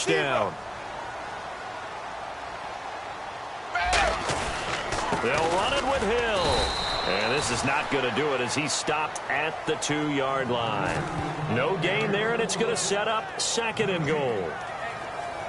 down. They'll run it with Hill. And this is not going to do it as he's stopped at the 2-yard line. No gain there, and it's going to set up 2nd and goal.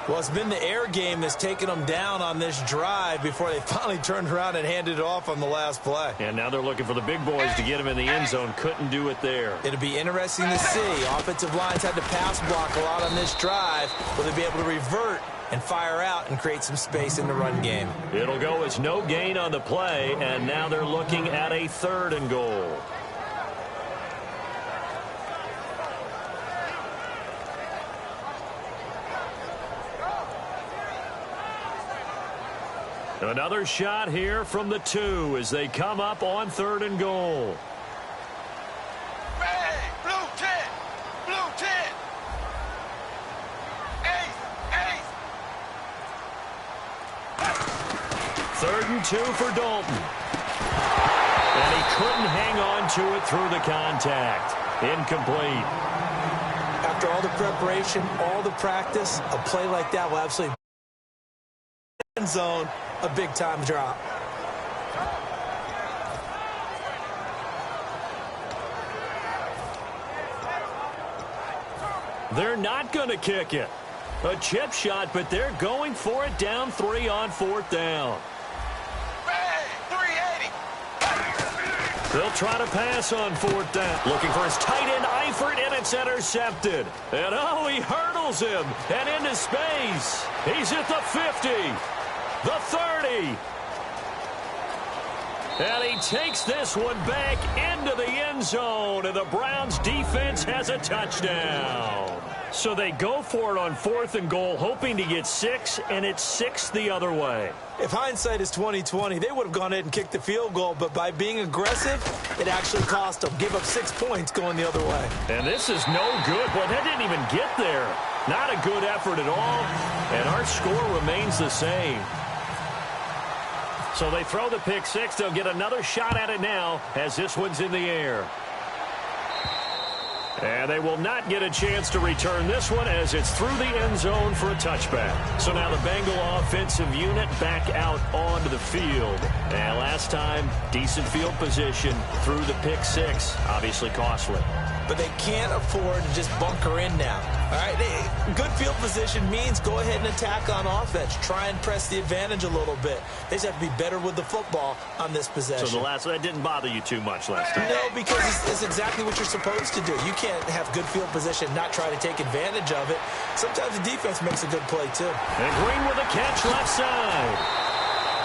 Well, it's been the air game that's taken them down on this drive before they finally turned around and handed it off on the last play. And now they're looking for the big boys to get him in the end zone. Couldn't do it there. It'll be interesting to see. Offensive lines had to pass block a lot on this drive. Will they be able to revert and fire out and create some space in the run game? It'll go as no gain on the play, and now they're looking at a 3rd and goal. Another shot here from the 2 as they come up on 3rd and goal. Hey, blue 10, blue 10. Ace, ace. 3rd and 2 for Dalton. And he couldn't hang on to it through the contact. Incomplete. After all the preparation, all the practice, a play like that will absolutely end zone. A big-time drop. They're not going to kick it. A chip shot, but they're going for it down 3 on 4th down. Hey, 380. They'll try to pass on 4th down. Looking for his tight end, Eifert, and it's intercepted. And, oh, he hurdles him and into space. He's at the 50, the 30. And he takes this one back into the end zone, and the Browns defense has a touchdown. So they go for it on 4th and goal, hoping to get 6, and it's 6 the other way. If hindsight is 20/20, they would have gone ahead and kicked the field goal, but by being aggressive, it actually cost them. Give up 6 points going the other way. And this is no good. Boy, that didn't even get there. Not a good effort at all, and our score remains the same. So they throw the pick 6. They'll get another shot at it now as this one's in the air. And they will not get a chance to return this one as it's through the end zone for a touchback. So now the Bengal offensive unit back out onto the field. And last time, decent field position through the pick 6. Obviously costly. But they can't afford to just bunker in now. All right, good field position means go ahead and attack on offense. Try and press the advantage a little bit. They just have to be better with the football on this possession. So that didn't bother you too much last time? No, because it's exactly what you're supposed to do. You can't have good field position and not try to take advantage of it. Sometimes the defense makes a good play, too. And Green with a catch left side.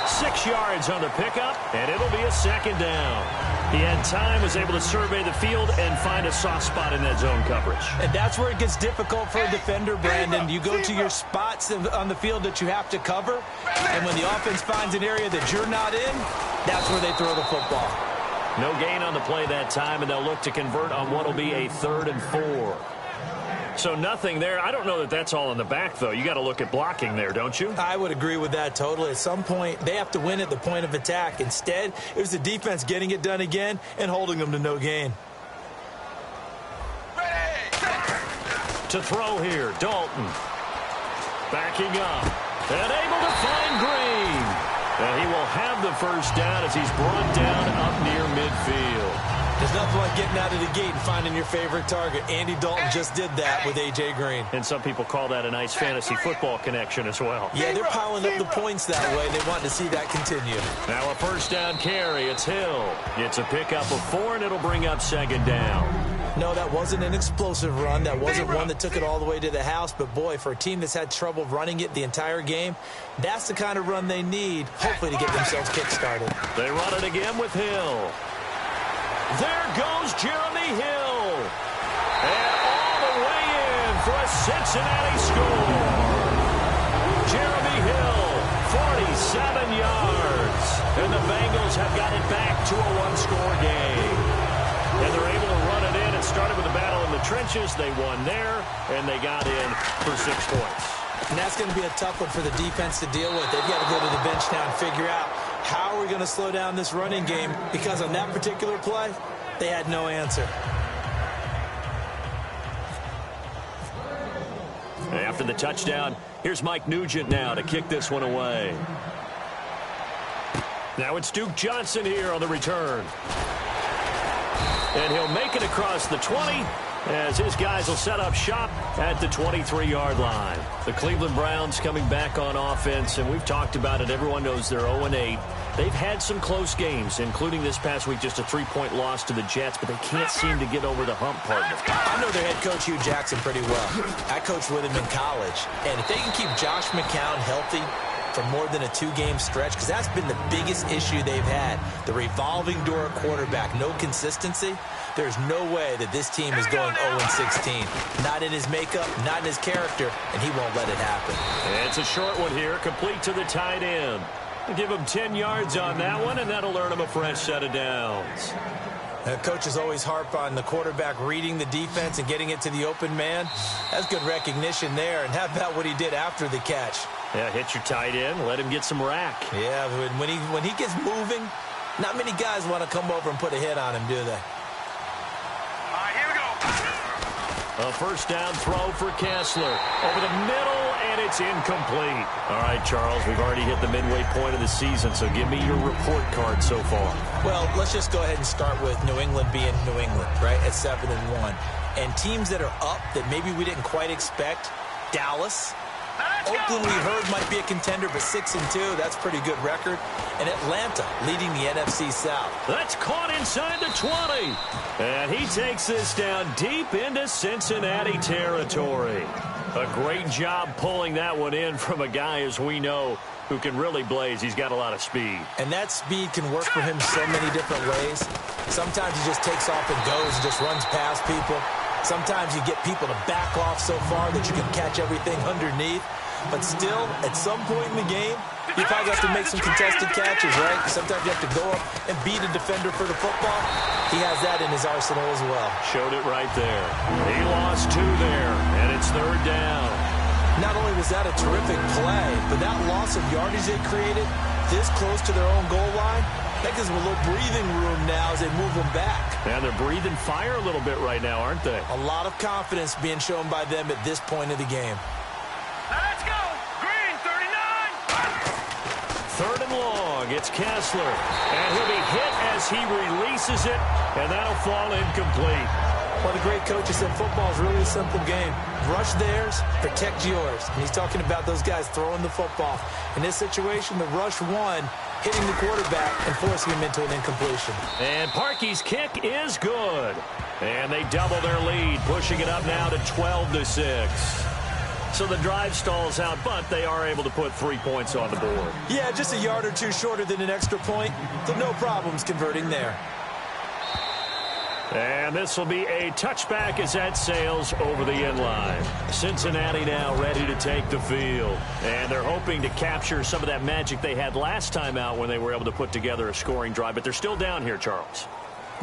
6 yards on the pickup, and it'll be a 2nd down. He had time, was able to survey the field and find a soft spot in that zone coverage. And that's where it gets difficult for a defender, Brandon. You go to your spots on the field that you have to cover, and when the offense finds an area that you're not in, that's where they throw the football. No gain on the play that time, and they'll look to convert on what will be a 3rd and 4. So nothing there. I don't know that that's all in the back, though. You got to look at blocking there, don't you? I would agree with that totally. At some point, they have to win at the point of attack. Instead, it was the defense getting it done again and holding them to no gain. To throw here, Dalton. Backing up. And able to find Green. And he will have the first down as he's brought down up near midfield. There's nothing like getting out of the gate and finding your favorite target. Andy Dalton just did that with A.J. Green. And some people call that a nice fantasy football connection as well. Yeah, they're piling up the points that way. They want to see that continue. Now a 1st down carry. It's Hill. It's a pickup of 4, and it'll bring up 2nd down. No, that wasn't an explosive run. That wasn't one that took it all the way to the house. But, boy, for a team that's had trouble running it the entire game, that's the kind of run they need, hopefully, to get themselves kick-started. They run it again with Hill. There goes Jeremy Hill. And all the way in for a Cincinnati score. Jeremy Hill, 47 yards. And the Bengals have got it back to a 1-score game. And they're able to run it in. It started with a battle in the trenches. They won there, and they got in for 6 points. And that's going to be a tough one for the defense to deal with. They've got to go to the bench now and figure out how are we going to slow down this running game, because on that particular play, they had no answer. after the touchdown. Here's Mike Nugent now to kick this one away. Now it's Duke Johnson here on the return. And he'll make it across the 20 as his guys will set up shop at the 23-yard line. The Cleveland Browns coming back on offense, and we've talked about it. Everyone knows they're 0-8. They've had some close games, including this past week, just a 3-point loss to the Jets, but they can't seem to get over the hump, partner. I know their head coach, Hugh Jackson, pretty well. I coached with him in college, and if they can keep Josh McCown healthy for more than a 2-game stretch, because that's been the biggest issue they've had, the revolving door quarterback, no consistency, there's no way that this team is going 0-16. Not in his makeup, not in his character, and he won't let it happen. It's a short one here, complete to the tight end. Give him 10 yards on that one, and that'll earn him a fresh set of downs. Coaches always harp on the quarterback reading the defense and getting it to the open man. That's good recognition there. And how about what he did after the catch? Yeah, hit your tight end, let him get some rack. Yeah, when he gets moving, not many guys want to come over and put a hit on him, do they? All right, here we go. A first down throw for Kessler. Over the middle, and it's incomplete. All right, Charles, we've already hit the midway point of the season, so give me your report card so far. Well, let's just go ahead and start with New England being New England, right, at 7-1. And teams that are up that maybe we didn't quite expect, Dallas. Oakland, we heard, might be a contender, but 6-2, that's a pretty good record. And Atlanta leading the NFC South. That's caught inside the 20. And he takes this down deep into Cincinnati territory. A great job pulling that one in from a guy, as we know, who can really blaze. He's got a lot of speed. And that speed can work for him so many different ways. Sometimes he just takes off and goes and just runs past people. Sometimes you get people to back off so far that you can catch everything underneath. But still, at some point in the game, you probably have to make some contested catches, right? Sometimes you have to go up and beat a defender for the football. He has that in his arsenal as well. Showed it right there. He lost 2 there, and it's third down. Not only was that a terrific play, but that loss of yardage they created this close to their own goal line, that gives them a little breathing room now as they move them back. And they're breathing fire a little bit right now, aren't they? A lot of confidence being shown by them at this point of the game. Let's go. Green, 39. Third and long. It's Kessler. And he'll be hit as he releases it, and that'll fall incomplete. Well, the great coach has said football is really a simple game. Rush theirs, protect yours. And he's talking about those guys throwing the football. In this situation, the rush one, hitting the quarterback and forcing him into an incompletion. And Parkey's kick is good. And they double their lead, pushing it up now to 12-6. So the drive stalls out, but they are able to put 3 points on the board. Yeah, just a yard or two shorter than an extra point, so no problems converting there. And this will be a touchback as that sails over the end line. Cincinnati now ready to take the field. And they're hoping to capture some of that magic they had last time out when they were able to put together a scoring drive. But they're still down here, Charles.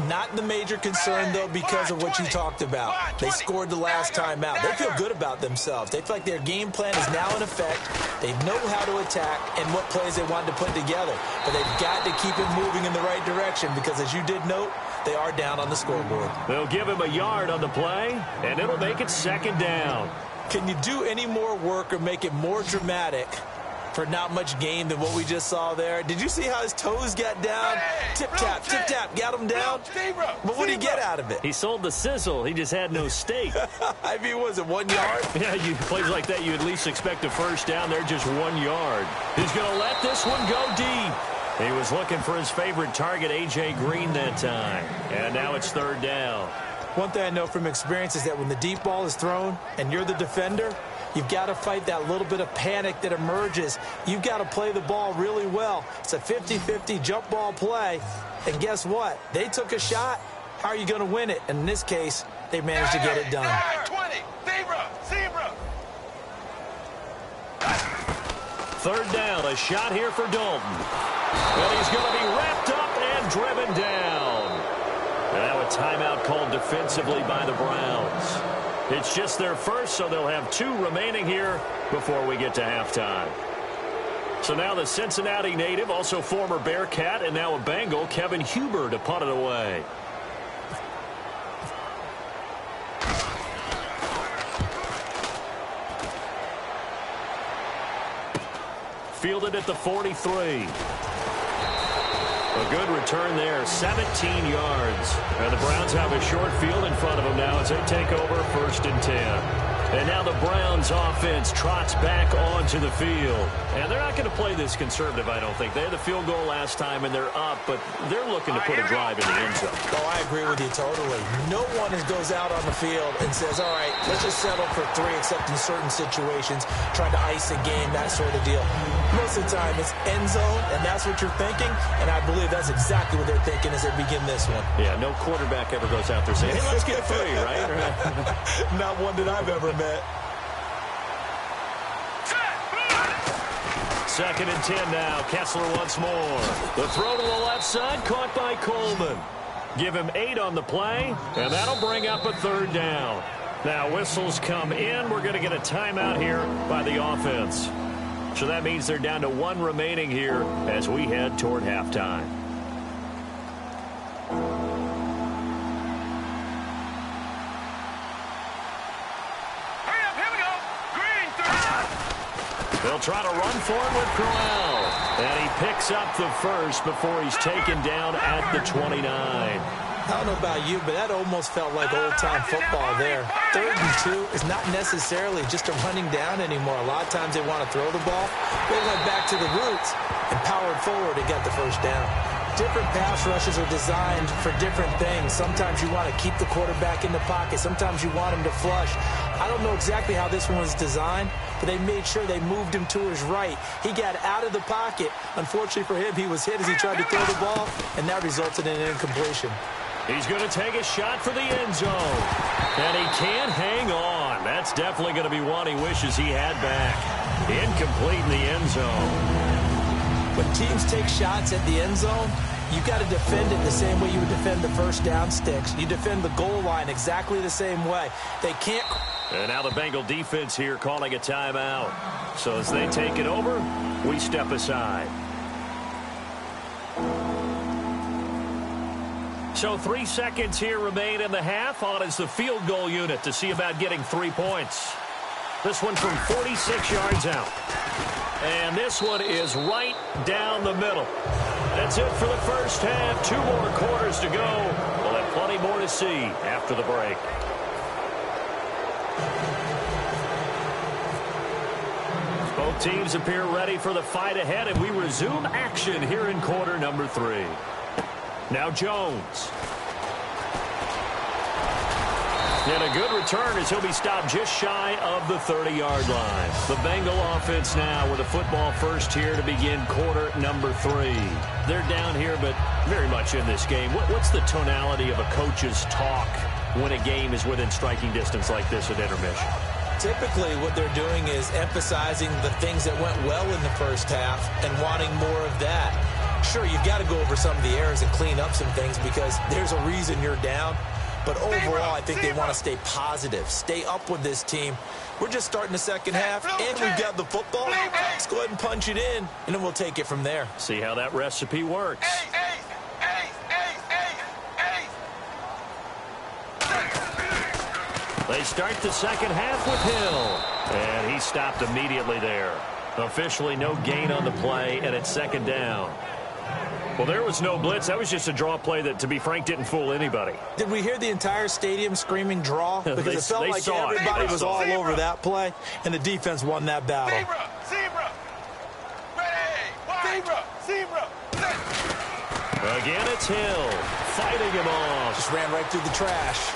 Not the major concern, though, because of what you talked about. They scored the last time out. They feel good about themselves. They feel like their game plan is now in effect. They know how to attack and what plays they want to put together. But they've got to keep it moving in the right direction because, as you did note, they are down on the scoreboard. They'll give him a yard on the play, and it'll make it second down. Can you do any more work or make it more dramatic for not much gain than what we just saw there? Did you see how his toes got down? Tip-tap, tip-tap, got him down. But what did he get out of it? He sold the sizzle. He just had no steak. I mean, was it 1 yard? Yeah, plays like that, you at least expect a first down. They're just 1 yard. He's going to let this one go deep. He was looking for his favorite target, A.J. Green, that time. And now it's third down. One thing I know from experience is that when the deep ball is thrown and you're the defender, you've got to fight that little bit of panic that emerges. You've got to play the ball really well. It's a 50-50 jump ball play. And guess what? They took a shot. How are you going to win it? And in this case, they managed to get it done. 20. Zebra. Third down, a shot here for Dalton. And he's going to be wrapped up and driven down. And now a timeout called defensively by the Browns. It's just their first, so they'll have 2 remaining here before we get to halftime. So now the Cincinnati native, also former Bearcat, and now a Bengal, Kevin Huber, to punt it away. fielded at the 43. A good return there, 17 yards. And the Browns have a short field in front of them now as they take over 1st and 10. And now the Browns offense trots back onto the field. And they're not going to play this conservative, I don't think. They had the field goal last time, and they're up, but they're looking to put a drive in the end zone. Oh, I agree with you totally. No one goes out on the field and says, all right, let's just settle for 3, except in certain situations, trying to ice a game, that sort of deal. Most of the time, it's end zone, and that's what you're thinking, and I believe that's exactly what they're thinking as they begin this one. Yeah, no quarterback ever goes out there saying, hey, let's get 3, right? Not one that I've ever met. 2nd and 10 now. Kessler once more. The throw to the left side, caught by Coleman. Give him 8 on the play, and that'll bring up a 3rd down. Now whistles come in. We're going to get a timeout here by the offense. So that means they're down to 1 remaining here as we head toward halftime. They'll try to run for it with Crowell. And he picks up the first before he's taken down at the 29. I don't know about you, but that almost felt like old-time football there. 3rd and 2 is not necessarily just a running down anymore. A lot of times they want to throw the ball. They went back to the roots and powered forward to get the 1st down. Different pass rushes are designed for different things. Sometimes you want to keep the quarterback in the pocket. Sometimes you want him to flush. I don't know exactly how this one was designed, but they made sure they moved him to his right. He got out of the pocket. Unfortunately for him, he was hit as he tried to throw the ball, and that resulted in an incompletion. He's going to take a shot for the end zone. And he can't hang on. That's definitely going to be one he wishes he had back. Incomplete in the end zone. When teams take shots at the end zone, you've got to defend it the same way you would defend the 1st down sticks. You defend the goal line exactly the same way. They can't. And now the Bengal defense here calling a timeout. So as they take it over, we step aside. So 3 seconds here remain in the half. On is the field goal unit to see about getting 3 points. This one from 46 yards out. And this one is right down the middle. That's it for the first half. 2 more quarters to go. We'll have plenty more to see after the break. Both teams appear ready for the fight ahead, and we resume action here in quarter number 3. Now Jones. And a good return as he'll be stopped just shy of the 30-yard line. The Bengal offense now with a football first here to begin quarter number 3. They're down here, but very much in this game. What's the tonality of a coach's talk when a game is within striking distance like this at intermission? Typically, what they're doing is emphasizing the things that went well in the first half and wanting more of that. Sure, you've got to go over some of the errors and clean up some things because there's a reason you're down. But overall, I think they want to stay positive, stay up with this team. We're just starting the second half, and we've got the football. Let's go ahead and punch it in, and then we'll take it from there. See how that recipe works. They start the second half with Hill, and he stopped immediately there. Officially no gain on the play, and it's 2nd down. Well, there was no blitz. That was just a draw play that, to be frank, didn't fool anybody. Did we hear the entire stadium screaming draw? Because it felt like everybody was all over that play, and the defense won that battle. Zebra! Ready! Zebra! Again, it's Hill fighting him off. Just ran right through the trash.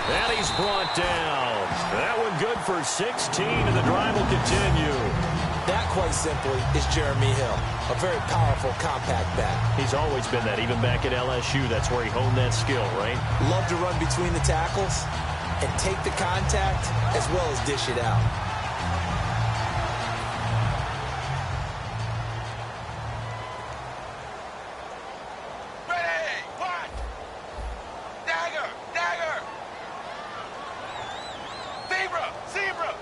And he's brought down. That one good for 16, and the drive will continue. That, quite simply, is Jeremy Hill. A very powerful, compact back. He's always been that, even back at LSU. That's where he honed that skill, right? Love to run between the tackles and take the contact as well as dish it out. Ready! What? Dagger! Zebra!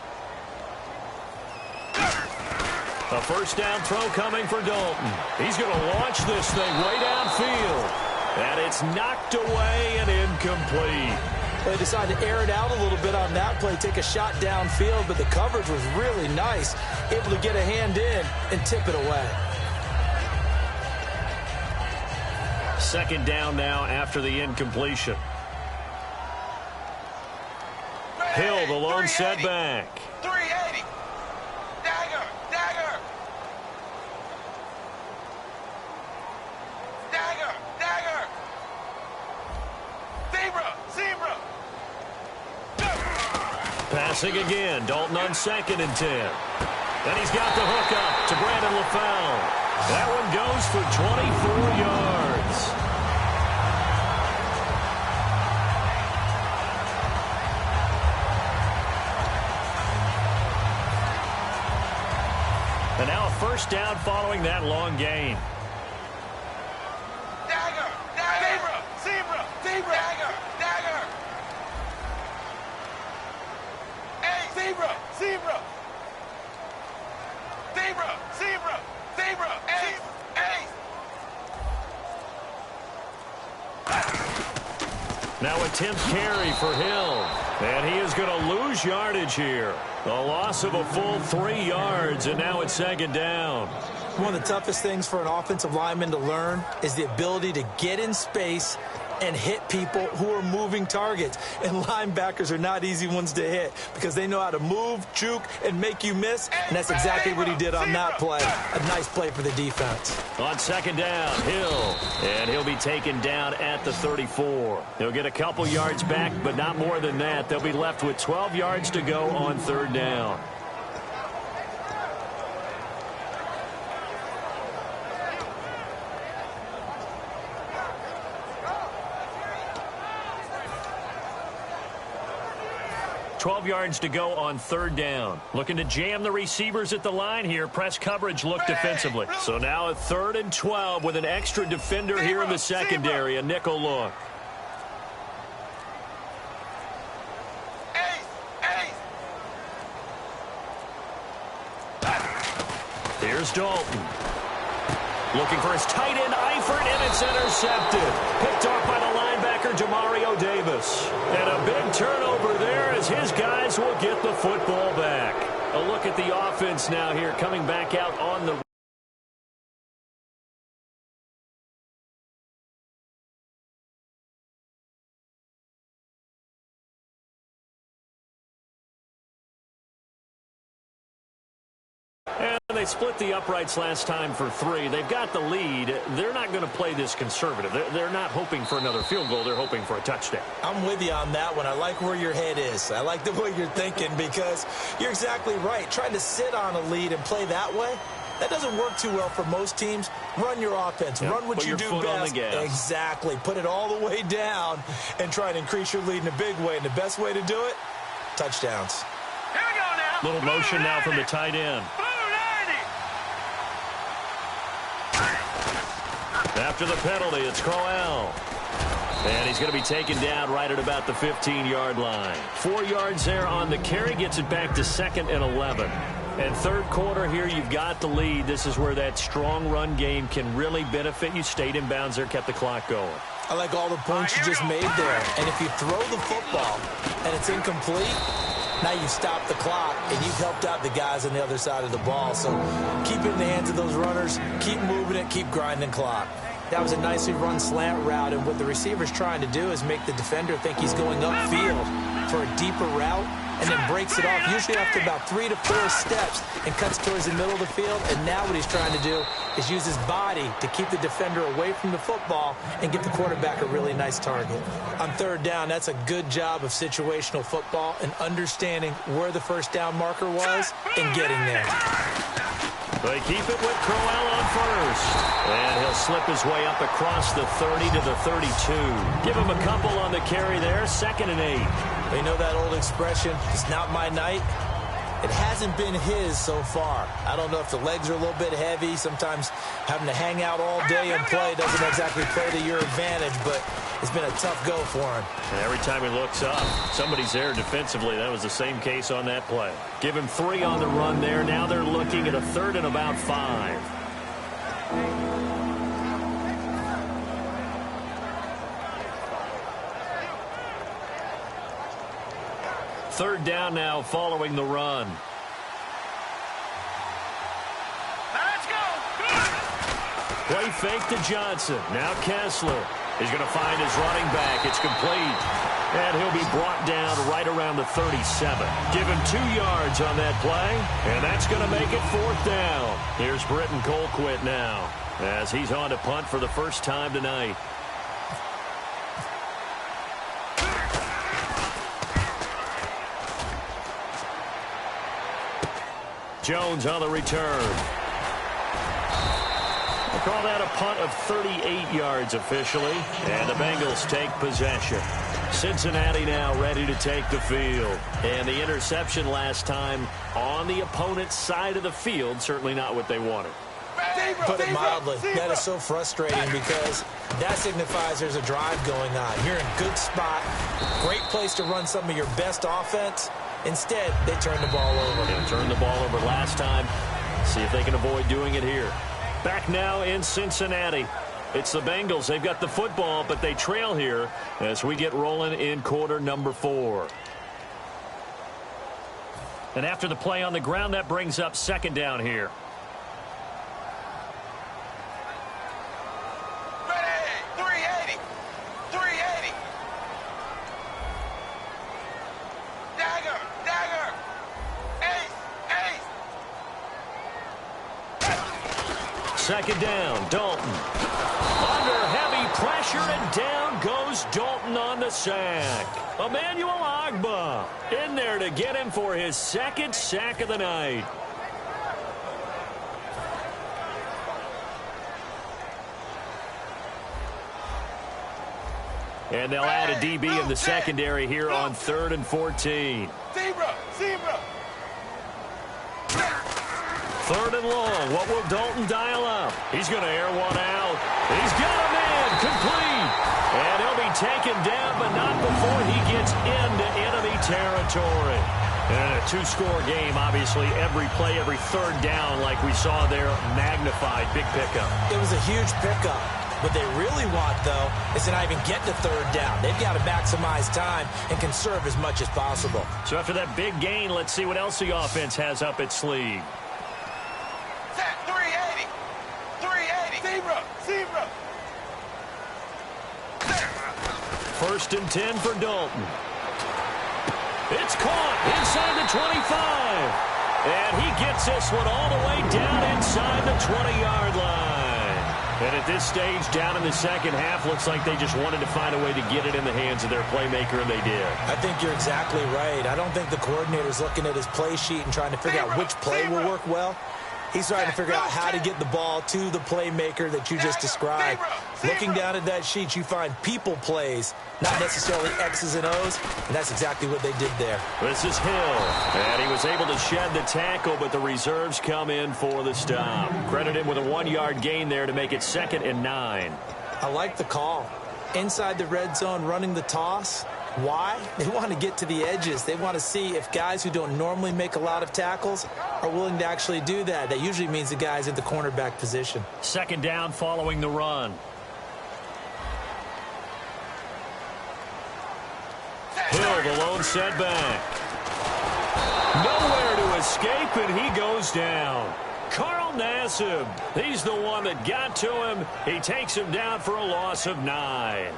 A first down throw coming for Dalton. He's going to launch this thing way downfield. And it's knocked away and incomplete. They decided to air it out a little bit on that play, take a shot downfield, but the coverage was really nice, able to get a hand in and tip it away. Second down now after the incompletion. Hill, the lone setback. 380. Dagger. Dagger. Dagger. Dagger. Zebra. Zebra. Passing again. Dalton on 2nd and 10. And he's got the hook up to Brandon LaFell. That one goes for 24 yards. And now a first down following that long gain. Dagger. Dagger. Zebra. Zebra. Zebra. Dagger. Dagger. Hey. Zebra. Zebra. Zebra. Zebra. Zebra. Hey. Hey. Now a 10th carry for Hill. And he is going to lose yardage here. A loss of a full 3 yards, and now it's second down. One of the toughest things for an offensive lineman to learn is the ability to get in space and hit people who are moving targets. And linebackers are not easy ones to hit because they know how to move, juke, and make you miss. And that's exactly what he did on that play. A nice play for the defense. On second down, Hill. And he'll be taken down at the 34. He'll get a couple yards back, but not more than that. They'll be left with 12 yards to go on third down. $12 yards to go on third down. Looking to jam the receivers at the line here. Press coverage look defensively. So now a 3rd and 12 with an extra defender here in the secondary. A nickel look. Here's Dalton. Looking for his tight end, Eifert, and it's intercepted. Picked off by the linebacker, Jamario Davis. And a big turnover there as his guys will get the football back. A look at the offense now here, coming back out on the they split the uprights last time for 3. They've got the lead. They're not going to play this conservative. They're not hoping for another field goal. They're hoping for a touchdown. I'm with you on that one. I like where your head is. I like the way you're thinking because you're exactly right. Trying to sit on a lead and play that way, that doesn't work too well for most teams. Run your offense. Yep. Run what you do best. Exactly. Put it all the way down and try and increase your lead in a big way. And the best way to do it, touchdowns. Here we go now. Little motion now from the tight end. After the penalty, it's Crowell. And he's going to be taken down right at about the 15-yard line. 4 yards there on the carry, gets it back to 2nd and 11. And third quarter here, you've got the lead. This is where that strong run game can really benefit you. Stayed in bounds there, kept the clock going. I like all the points you just made there. And if you throw the football and it's incomplete, now you stop the clock, and you've helped out the guys on the other side of the ball. So keep it in the hands of those runners. Keep moving it. Keep grinding clock. That was a nicely run slant route, and what the receiver's trying to do is make the defender think he's going upfield for a deeper route, and then breaks it off, usually after about 3 to 4 steps, and cuts towards the middle of the field. And now what he's trying to do is use his body to keep the defender away from the football and give the quarterback a really nice target. On third down, that's a good job of situational football and understanding where the first down marker was and getting there. They keep it with Crowell on first. And he'll slip his way up across the 30 to the 32. Give him a couple on the carry there, 2nd and 8. They know that old expression, it's not my night. It hasn't been his so far. I don't know if the legs are a little bit heavy. Sometimes having to hang out all day and play doesn't exactly play to your advantage, but it's been a tough go for him. And every time he looks up, somebody's there defensively. That was the same case on that play. Give him 3 on the run there. Now they're looking at a 3rd and about 5. third down now following the run. Let's go. Play fake to Johnson. Now Kessler is going to find his running back. It's complete. And he'll be brought down right around the 37. Give him 2 yards on that play, and that's going to make it fourth down. Here's Britton Colquitt now as he's on to punt for the first time tonight. Jones on the return. We'll call that a punt of 38 yards officially, and the Bengals take possession. Cincinnati now ready to take the field. And the interception last time on the opponent's side of the field, certainly not what they wanted. Put it mildly, that is so frustrating because that signifies there's a drive going on. You're in a good spot, great place to run some of your best offense. Instead, they turn the ball over. They turned the ball over last time. See if they can avoid doing it here. Back now in Cincinnati. It's the Bengals. They've got the football, but they trail here as we get rolling in quarter number 4. And after the play on the ground, that brings up second down here. Ready. 380. 380. Dagger. Dagger. Ace. Ace. Second down, Dalton. Under heavy pressure, and down goes Dalton on the sack. Emmanuel Ogbah in there to get him for his second sack of the night. And they'll add a DB in the secondary here on 3rd and 14. Zebra. Zebra. 3rd and long. What will Dalton dial up? He's going to air one out. He's got a man complete. And he'll be taken down, but not before he gets into enemy territory. And a 2-score game, obviously. Every play, every third down, like we saw there, magnified. Big pickup. It was a huge pickup. What they really want, though, is to not even get to third down. They've got to maximize time and conserve as much as possible. So after that big gain, let's see what else the offense has up its sleeve. Set. 380. 380. Zebra. Zebra. 1st and 10 for Dalton. It's caught inside the 25. And he gets this one all the way down inside the 20-yard line. And at this stage, down in the second half, looks like they just wanted to find a way to get it in the hands of their playmaker, and they did. I think you're exactly right. I don't think the coordinator's looking at his play sheet and trying to figure out which play will work well. He's trying to figure out how to get the ball to the playmaker that you just described. Looking down at that sheet, you find people plays, not necessarily X's and O's, and that's exactly what they did there. This is Hill, and he was able to shed the tackle, but the reserves come in for the stop. Credit him with a 1-yard gain there to make it 2nd and 9. I like the call. Inside the red zone, running the toss. Why? They want to get to the edges. They want to see if guys who don't normally make a lot of tackles are willing to actually do that. That usually means the guy's in the cornerback position. 2nd down following the run. Hill, the lone setback. Nowhere to escape, and he goes down. Carl Nassib, he's the one that got to him. He takes him down for a loss of 9.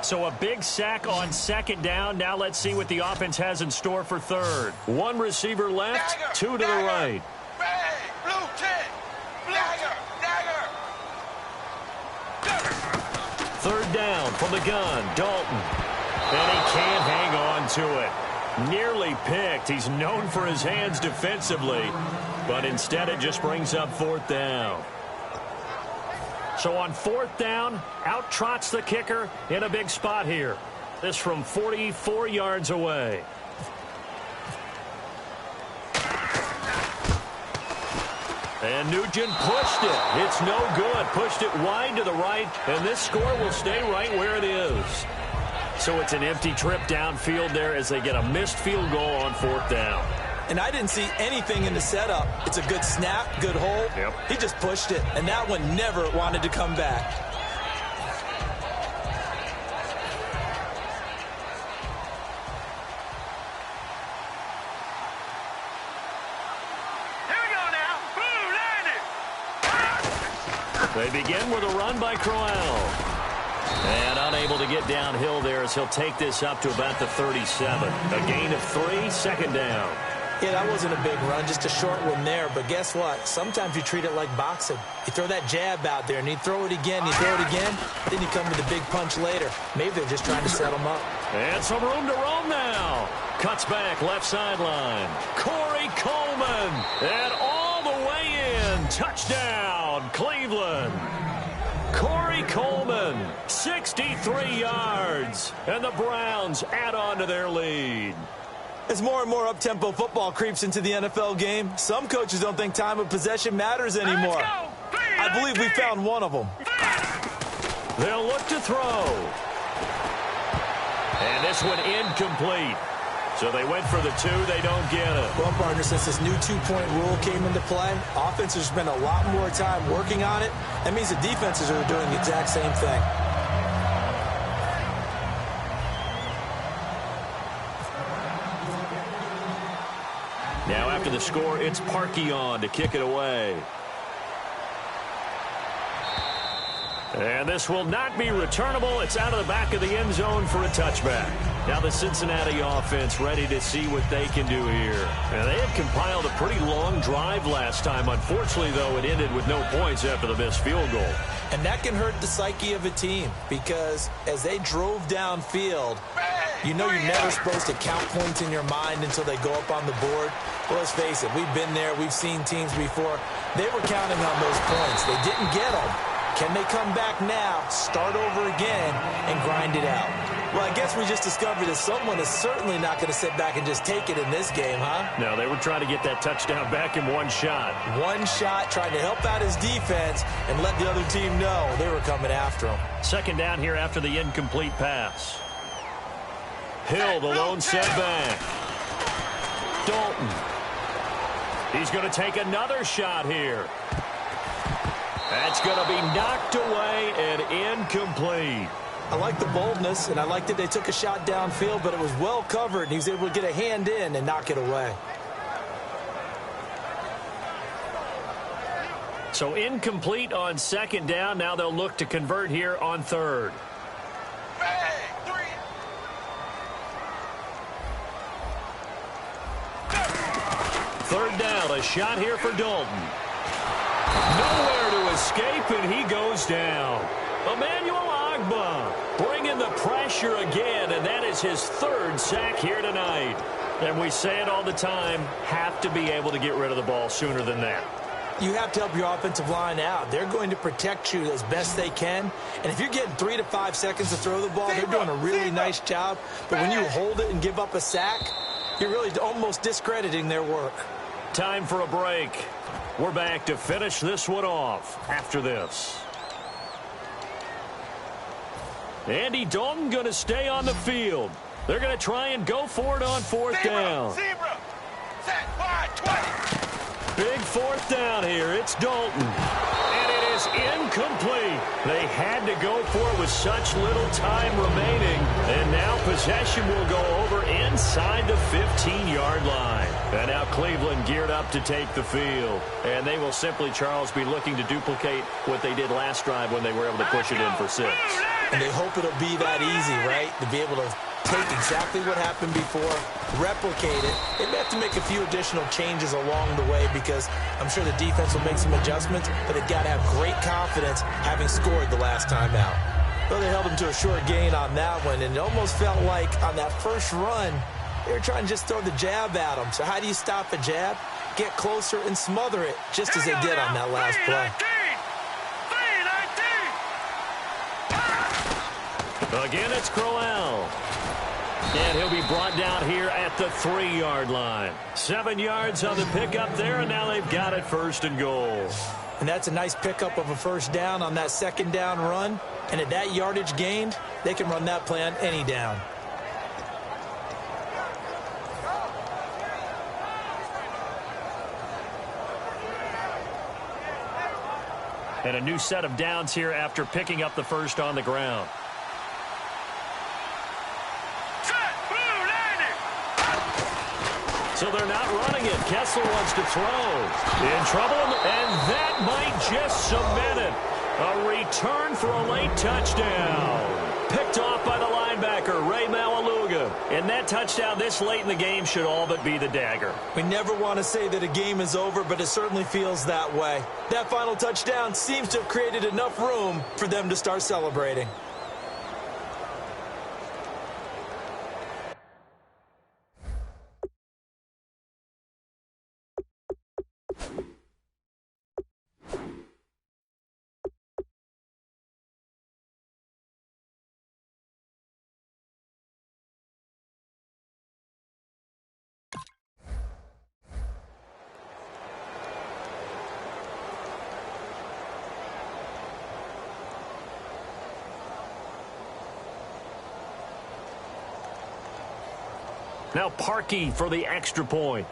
So a big sack on 2nd down. Now let's see what the offense has in store for 3rd. 1 receiver left, 2 to the right. Red. Blue 10. Dagger. Dagger. 3rd down from the gun, Dalton. And he can't hang on to it. Nearly picked. He's known for his hands defensively, but instead it just brings up 4th down. So on 4th down, out trots the kicker in a big spot here. This from 44 yards away. And Nugent pushed it. It's no good. Pushed it wide to the right, and this score will stay right where it is. So it's an empty trip downfield there as they get a missed field goal on 4th down. And I didn't see anything in the setup. It's a good snap, good hold. Yep. He just pushed it, and that one never wanted to come back. They begin with a run by Crowell. And unable to get downhill there as he'll take this up to about the 37. A gain of 3, second down. Yeah, that wasn't a big run, just a short one there. But guess what? Sometimes you treat it like boxing. You throw that jab out there, and you throw it again, you throw it again, then you come with a big punch later. Maybe they're just trying to set them up. And some room to roam now. Cuts back, left sideline. Corey Coleman. And all the way in. Touchdown, Cleveland. Corey Coleman, 63 yards. And the Browns add on to their lead. As more and more up-tempo football creeps into the NFL game, some coaches don't think time of possession matters anymore. I believe we found one of them. They'll look to throw. And this one incomplete. So they went for the 2. They don't get it. Well, partner, since this new two-point rule came into play, offenses spend a lot more time working on it. That means the defenses are doing the exact same thing. Now after the score, it's Parkey on to kick it away. And this will not be returnable. It's out of the back of the end zone for a touchback. Now the Cincinnati offense ready to see what they can do here. And they had compiled a pretty long drive last time. Unfortunately, though, it ended with no points after the missed field goal. And that can hurt the psyche of a team because as they drove downfield, you know you're never supposed to count points in your mind until they go up on the board. Well, let's face it, we've been there. We've seen teams before. They were counting on those points. They didn't get them. Can they come back now, start over again, and grind it out? Well, I guess we just discovered that someone is certainly not going to sit back and just take it in this game, huh? No, they were trying to get that touchdown back in one shot. One shot, trying to help out his defense and let the other team know they were coming after him. Second down here after the incomplete pass. Hill, the lone setback. Dalton. He's going to take another shot here. That's going to be knocked away and incomplete. I like the boldness, and I like that they took a shot downfield, but it was well covered, and he was able to get a hand in and knock it away. So incomplete on second down. Now they'll look to convert here on third. Third down, a shot here for Dalton. Nowhere to escape, and he goes down. Emmanuel Ogbah bringing the pressure again, and that is his third sack here tonight. And we say it all the time, have to be able to get rid of the ball sooner than that. You have to help your offensive line out. They're going to protect you as best they can. And if you're getting 3 to 5 seconds to throw the ball, they're doing a really nice job. But when you hold it and give up a sack, you're really almost discrediting their work. Time for a break. We're back to finish this one off after this. Andy Dalton going to stay on the field. They're going to try and go for it on fourth down. Zebra. Set. Wide. 20. Big fourth down here. It's Dalton. And it is incomplete. They had to go for it with such little time remaining. And now possession will go over inside the 15-yard line. And now Cleveland geared up to take the field. And they will simply, Charles, be looking to duplicate what they did last drive when they were able to push it in for 6. And they hope it'll be that easy, right? To be able to take exactly what happened before, replicate it. They may have to make a few additional changes along the way because I'm sure the defense will make some adjustments, but they've got to have great confidence having scored the last time out. Well, they held them to a short gain on that one, and it almost felt like on that first run, they were trying to just throw the jab at them. So how do you stop a jab? Get closer and smother it, just as they did on that last play. Again, it's Crowell. And he'll be brought down here at the 3-yard line. 7 yards on the pickup there, and now they've got it first and goal. And that's a nice pickup of a first down on that second down run. And at that yardage gained, they can run that play on any down. And a new set of downs here after picking up the first on the ground. So they're not running it. Kessler wants to throw. In trouble, and that might just cement it. A return for a late touchdown. Picked off by the linebacker, Ray Maualuga. And that touchdown this late in the game should all but be the dagger. We never want to say that a game is over, but it certainly feels that way. That final touchdown seems to have created enough room for them to start celebrating. Now Parkey for the extra point.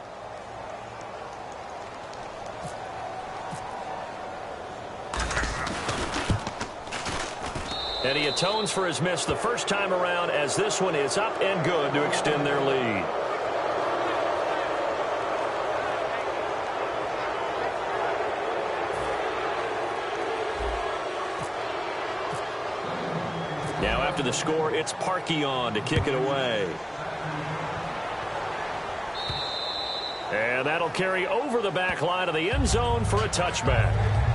And he atones for his miss the first time around, as this one is up and good to extend their lead. Now after the score, it's Parkey on to kick it away. And that'll carry over the back line of the end zone for a touchback.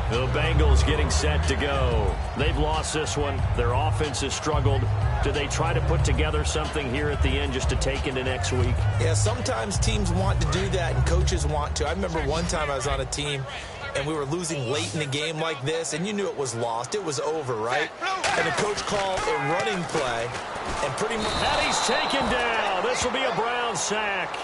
The Bengals getting set to go. They've lost this one. Their offense has struggled. Do they try to put together something here at the end just to take into next week? Yeah, sometimes teams want to do that and coaches want to. I remember one time I was on a team and we were losing late in a game like this, and you knew it was lost. It was over, right? And the coach called a running play, and pretty much... And he's taken down. This will be a Brown sack.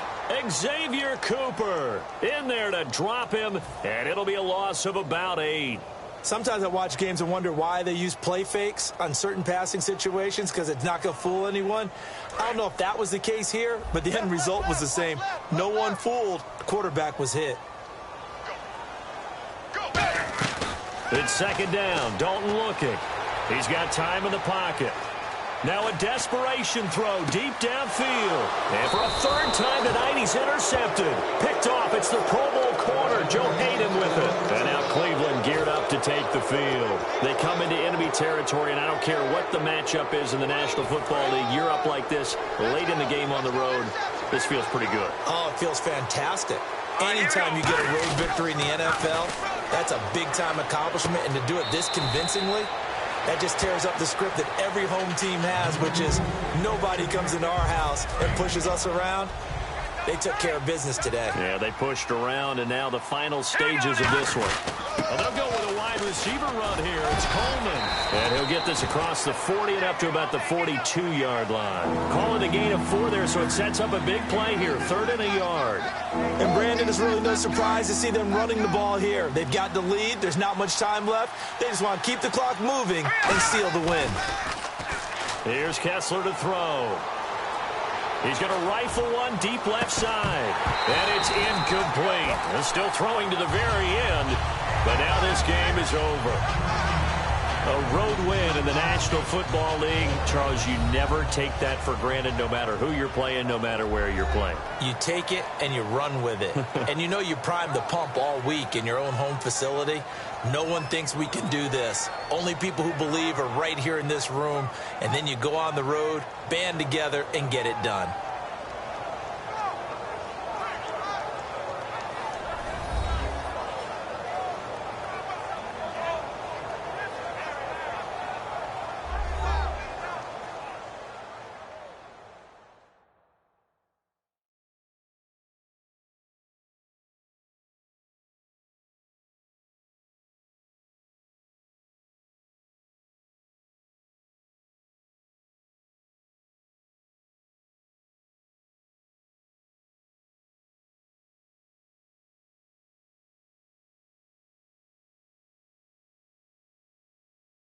Xavier Cooper in there to drop him, and it'll be a loss of about 8. Sometimes I watch games and wonder why they use play fakes on certain passing situations, because it's not going to fool anyone. I don't know if that was the case here, but the end result was the same. No one fooled. The quarterback was hit. It's second down. Dalton looking. He's got time in the pocket. Now a desperation throw deep downfield. And for a third time tonight, he's intercepted. Picked off. It's the Pro Bowl corner, Joe Hayden with it. And now Cleveland geared up to take the field. They come into enemy territory, and I don't care what the matchup is in the National Football League. You're up like this late in the game on the road. This feels pretty good. Oh, it feels fantastic. Anytime you get a road victory in the NFL, that's a big-time accomplishment. And to do it this convincingly, that just tears up the script that every home team has, which is nobody comes into our house and pushes us around. They took care of business today. Yeah, they pushed around, and now the final stages of this one. Well, they'll go with a wide receiver run here. It's Coleman. And he'll get this across the 40 and up to about the 42-yard line. Calling a gain of 4 there, so it sets up a big play here. 3rd and a yard. And Brandon, is really no surprise to see them running the ball here. They've got the lead. There's not much time left. They just want to keep the clock moving and seal the win. Here's Kessler to throw. He's going to rifle one deep left side. And it's incomplete. They're still throwing to the very end. But now this game is over. A road win in the National Football League. Charles, you never take that for granted, no matter who you're playing, no matter where you're playing. You take it and you run with it. And you know you primed the pump all week in your own home facility. No one thinks we can do this. Only people who believe are right here in this room. And then you go on the road, band together, and get it done.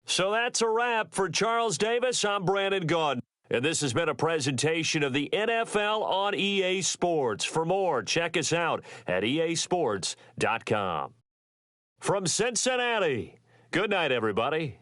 So that's a wrap for Charles Davis. I'm Brandon Gaudin. And this has been a presentation of the NFL on EA Sports. For more, check us out at easports.com. From Cincinnati, Good night, everybody.